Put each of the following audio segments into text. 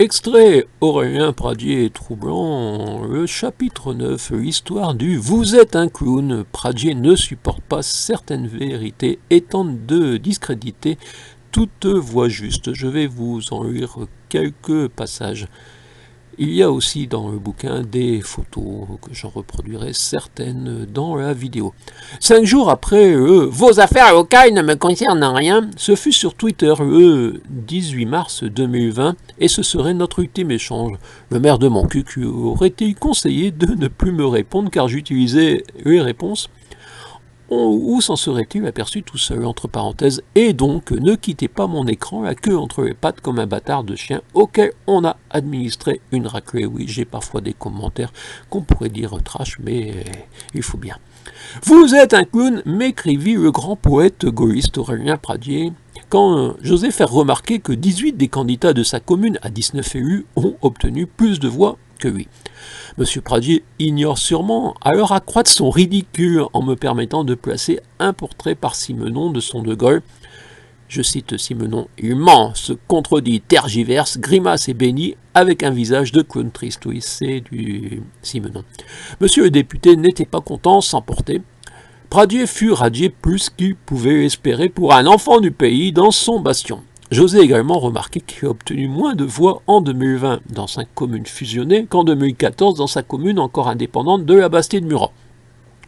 Extrait Aurélien Pradier troublant, le chapitre 9, l'histoire du Vous êtes un clown. Pradier ne supporte pas certaines vérités et tente de discréditer toute voix juste. Je vais vous en lire quelques passages. Il y a aussi dans le bouquin des photos, que j'en reproduirai certaines dans la vidéo. 5 jours après Vos affaires locales ne me concernent rien, ce fut sur Twitter le 18 mars 2020 et ce serait notre ultime échange. Le maire de Montcuq aurait-il conseillé de ne plus me répondre car j'utilisais les réponses ou s'en serait-il aperçu tout seul, entre parenthèses, et donc ne quittez pas mon écran la queue entre les pattes comme un bâtard de chien auquel on a administré une raclée. Oui, j'ai parfois des commentaires qu'on pourrait dire trash, mais il faut bien. Vous êtes un clown, m'écrivit le grand poète gaulliste Aurélien Pradier, quand j'osais faire remarquer que 18 des candidats de sa commune à 19 élus ont obtenu plus de voix que lui. Monsieur Pradier ignore sûrement, alors accroître son ridicule en me permettant de placer un portrait par Simenon de son De Gaulle. Je cite Simenon, il ment, se contredit, tergiverse, grimace et bénit avec un visage de clown triste. Oui, c'est du Simenon. Monsieur le député n'était pas content, s'emportait. Pradier fut radié plus qu'il pouvait espérer pour un enfant du pays dans son bastion. J'osais également remarquer qu'il a obtenu moins de voix en 2020 dans 5 communes fusionnées qu'en 2014 dans sa commune encore indépendante de la Bastide-Murat.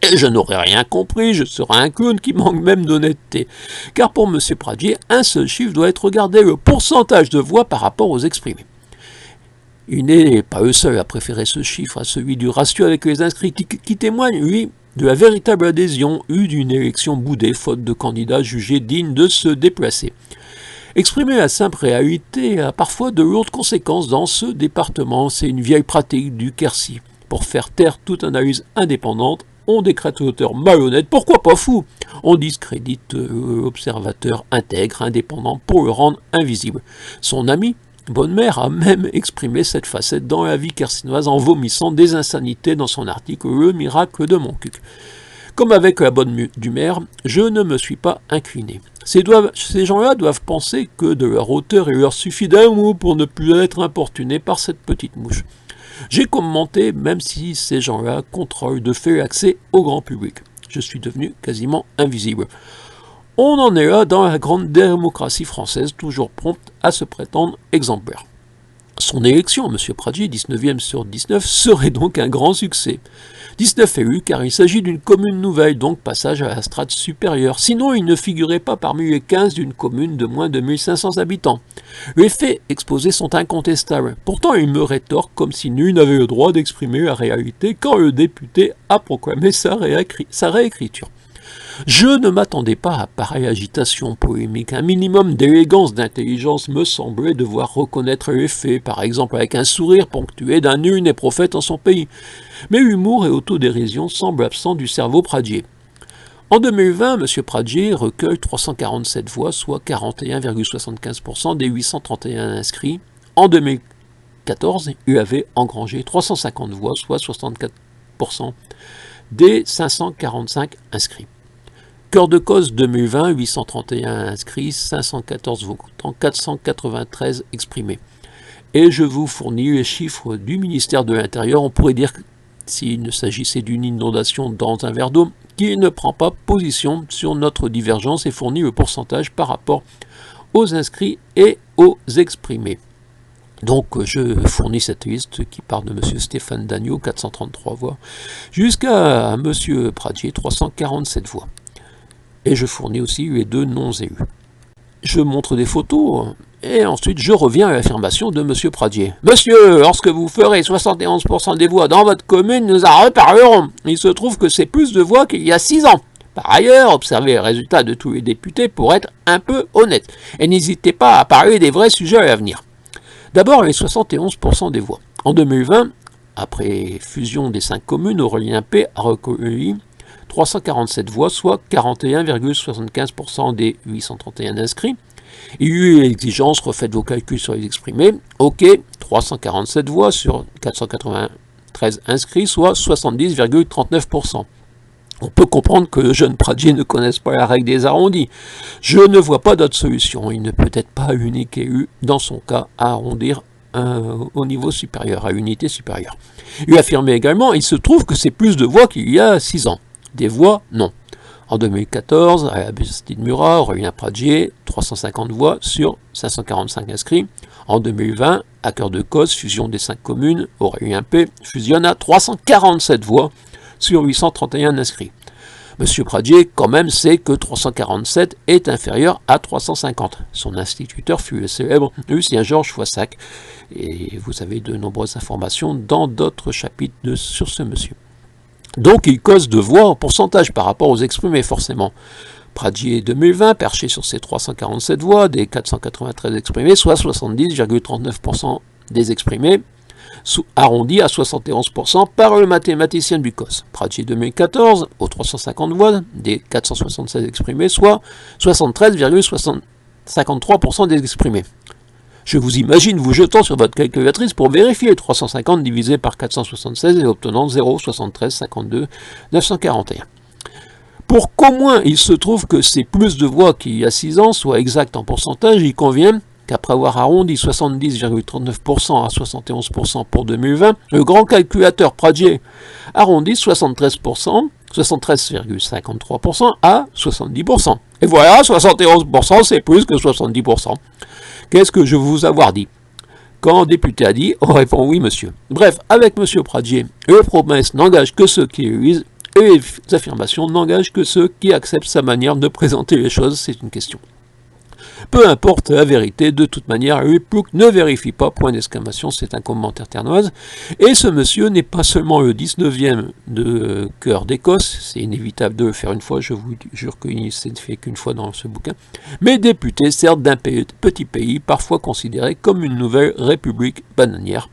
Et je n'aurais rien compris, je serais un clown qui manque même d'honnêteté. Car pour M. Pradier, un seul chiffre doit être regardé, le pourcentage de voix par rapport aux exprimés. Il n'est pas le seul à préférer ce chiffre à celui du ratio avec les inscrits qui témoigne, lui, de la véritable adhésion eue d'une élection boudée faute de candidats jugés dignes de se déplacer. Exprimer la simple réalité a parfois de lourdes conséquences dans ce département. C'est une vieille pratique du Quercy. Pour faire taire toute analyse indépendante, on décrète l'auteur malhonnête, pourquoi pas fou. On discrédite l'observateur intègre, indépendant, pour le rendre invisible. Son ami, Bonnemère, a même exprimé cette facette dans la vie quercinoise en vomissant des insanités dans son article « Le miracle de Montcuq ». Comme avec la bonne du maire, je ne me suis pas incliné. Ces gens-là doivent penser que de leur hauteur il leur suffit d'un mot pour ne plus être importunés par cette petite mouche. J'ai commenté, même si ces gens-là contrôlent de fait l'accès au grand public. Je suis devenu quasiment invisible. On en est là dans la grande démocratie française, toujours prompte à se prétendre exemplaire. Son élection, M. Pradier, 19e sur 19, serait donc un grand succès. 19 élus, car il s'agit d'une commune nouvelle, donc passage à la strate supérieure. Sinon, il ne figurait pas parmi les 15 d'une commune de moins de 1500 habitants. Les faits exposés sont incontestables. Pourtant, il me rétorque comme si nul n'avait le droit d'exprimer la réalité quand le député a proclamé sa réécriture. Je ne m'attendais pas à pareille agitation polémique. Un minimum d'élégance, d'intelligence me semblait devoir reconnaître les faits, par exemple avec un sourire ponctué d'un nul n'est prophète en son pays. Mais humour et autodérision semblent absents du cerveau Pradier. En 2020, M. Pradier recueille 347 voix, soit 41,75% des 831 inscrits. En 2014, il avait engrangé 350 voix, soit 64% des 545 inscrits. Cœur de cause 2020, 831 inscrits, 514 votants, 493 exprimés. Et je vous fournis les chiffres du ministère de l'Intérieur. On pourrait dire, s'il ne s'agissait d'une inondation dans un verre d'eau, qu'il ne prend pas position sur notre divergence et fournit le pourcentage par rapport aux inscrits et aux exprimés. Donc je fournis cette liste qui part de M. Stéphane Dagneau, 433 voix, jusqu'à M. Pradier, 347 voix. Et je fournis aussi les 2 non-élus. Je montre des photos, et ensuite je reviens à l'affirmation de M. Pradier. « Monsieur, lorsque vous ferez 71% des voix dans votre commune, nous en reparlerons. Il se trouve que c'est plus de voix qu'il y a 6 ans. Par ailleurs, observez les résultats de tous les députés pour être un peu honnête. Et n'hésitez pas à parler des vrais sujets à l'avenir. » D'abord, les 71% des voix. En 2020, après fusion des 5 communes, Aurélien P. a recueilli 347 voix, soit 41,75% des 831 inscrits. Il y a eu l'exigence, refaites vos calculs sur les exprimés. Ok, 347 voix sur 493 inscrits, soit 70,39%. On peut comprendre que le jeune Pradier ne connaisse pas la règle des arrondis. Je ne vois pas d'autre solution. Il ne peut être pas unique élu, dans son cas, à arrondir au niveau supérieur, à unité supérieure. Il affirmait également, il se trouve que c'est plus de voix qu'il y a 6 ans. Des voix, non. En 2014, à Bastide-Murat, Aurélien Pradier, 350 voix sur 545 inscrits. En 2020, à Cœur de Causse, fusion des 5 communes, Aurélien P. fusionne à 347 voix sur 831 inscrits. Monsieur Pradier, quand même, sait que 347 est inférieur à 350. Son instituteur fut le célèbre Lucien Georges Foissac. Et vous avez de nombreuses informations dans d'autres chapitres sur ce monsieur. Donc il cause de voix en pourcentage par rapport aux exprimés, forcément. Pradier 2020, perché sur ses 347 voix, des 493 exprimés, soit 70,39% des exprimés, arrondi à 71% par le mathématicien du COS. Pradier 2014, aux 350 voix, des 476 exprimés, soit 73,53% des exprimés. Je vous imagine vous jetant sur votre calculatrice pour vérifier 350 divisé par 476 et obtenant 0,7352 941. Pour qu'au moins il se trouve que ces plus de voix qu'il y a 6 ans soient exactes en pourcentage, il convient qu'après avoir arrondi 70,39% à 71% pour 2020, le grand calculateur Pradier arrondit 73,53% à 70%. Et voilà, 71% c'est plus que 70%. Qu'est-ce que je vous avoir dit? Quand un député a dit, on répond oui monsieur. Bref, avec monsieur Pradier, les promesses n'engagent que ceux qui élisent et les affirmations n'engagent que ceux qui acceptent sa manière de présenter les choses, c'est une question. Peu importe la vérité, de toute manière, le plouc ne vérifie pas, point d'exclamation, c'est un commentaire ternoise. Et ce monsieur n'est pas seulement le 19e de Cœur d'Écosse, c'est inévitable de le faire une fois, je vous jure qu'il ne s'est fait qu'une fois dans ce bouquin, mais député, certes, d'un petit pays, parfois considéré comme une nouvelle république bananière.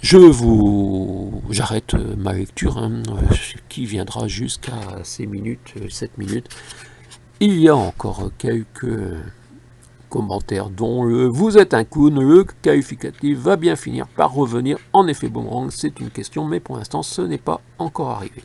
J'arrête ma lecture, qui viendra jusqu'à ces minutes, 7 minutes. Il y a encore quelques commentaires, dont le « vous êtes un clown », le qualificatif va bien finir par revenir en effet boomerang. C'est une question, mais pour l'instant, ce n'est pas encore arrivé.